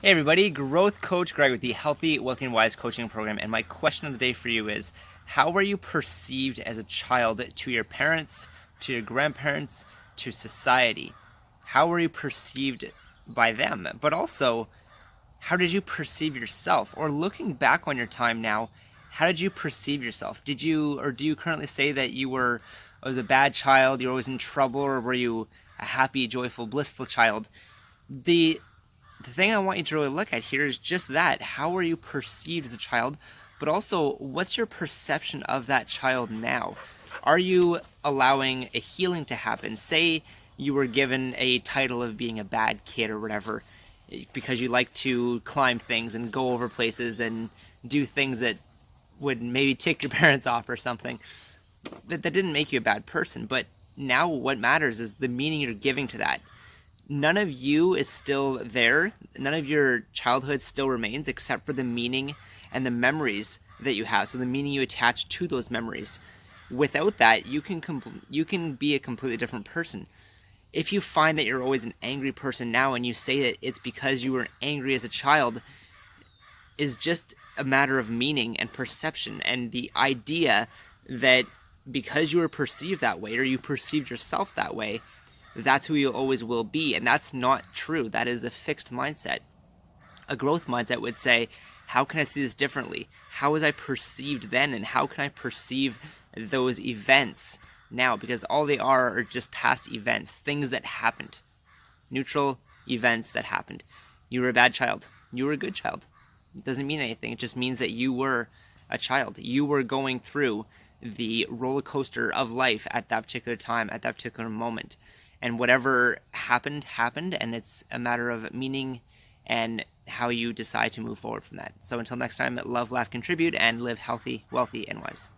Hey everybody, Growth Coach Greg with the Healthy, Wealthy, and Wise Coaching Program. And my question of the day for you is, how were you perceived as a child to your parents, to your grandparents, to society? How were you perceived by them? But also, how did you perceive yourself? Or looking back on your time now, how did you perceive yourself? Did you, or do you currently say that you was a bad child, you were always in trouble, or were you a happy, joyful, blissful child? The thing I want you to really look at here is just that. How were you perceived as a child? But also, what's your perception of that child now? Are you allowing a healing to happen? Say you were given a title of being a bad kid or whatever, because you like to climb things and go over places and do things that would maybe tick your parents off or something. That didn't make you a bad person, but now what matters is the meaning you're giving to that. None of you is still there. None of your childhood still remains except for the meaning and the memories that you have. So the meaning you attach to those memories. Without that, you can be a completely different person. If you find that you're always an angry person now and you say that it's because you were angry as a child, is just a matter of meaning and perception, and the idea that because you were perceived that way or you perceived yourself that way, that's who you always will be. And that's not true. That is a fixed mindset. A growth mindset would say, how can I see this differently? How was I perceived then, and how can I perceive those events now? Because all they are just past events, things that happened, neutral events that happened. You were a bad child. You were a good child. It doesn't mean anything. It just means that you were a child. You were going through the roller coaster of life at that particular time, at that particular moment. And whatever happened, and it's a matter of meaning and how you decide to move forward from that. So until next time, love, laugh, contribute, and live healthy, wealthy, and wise.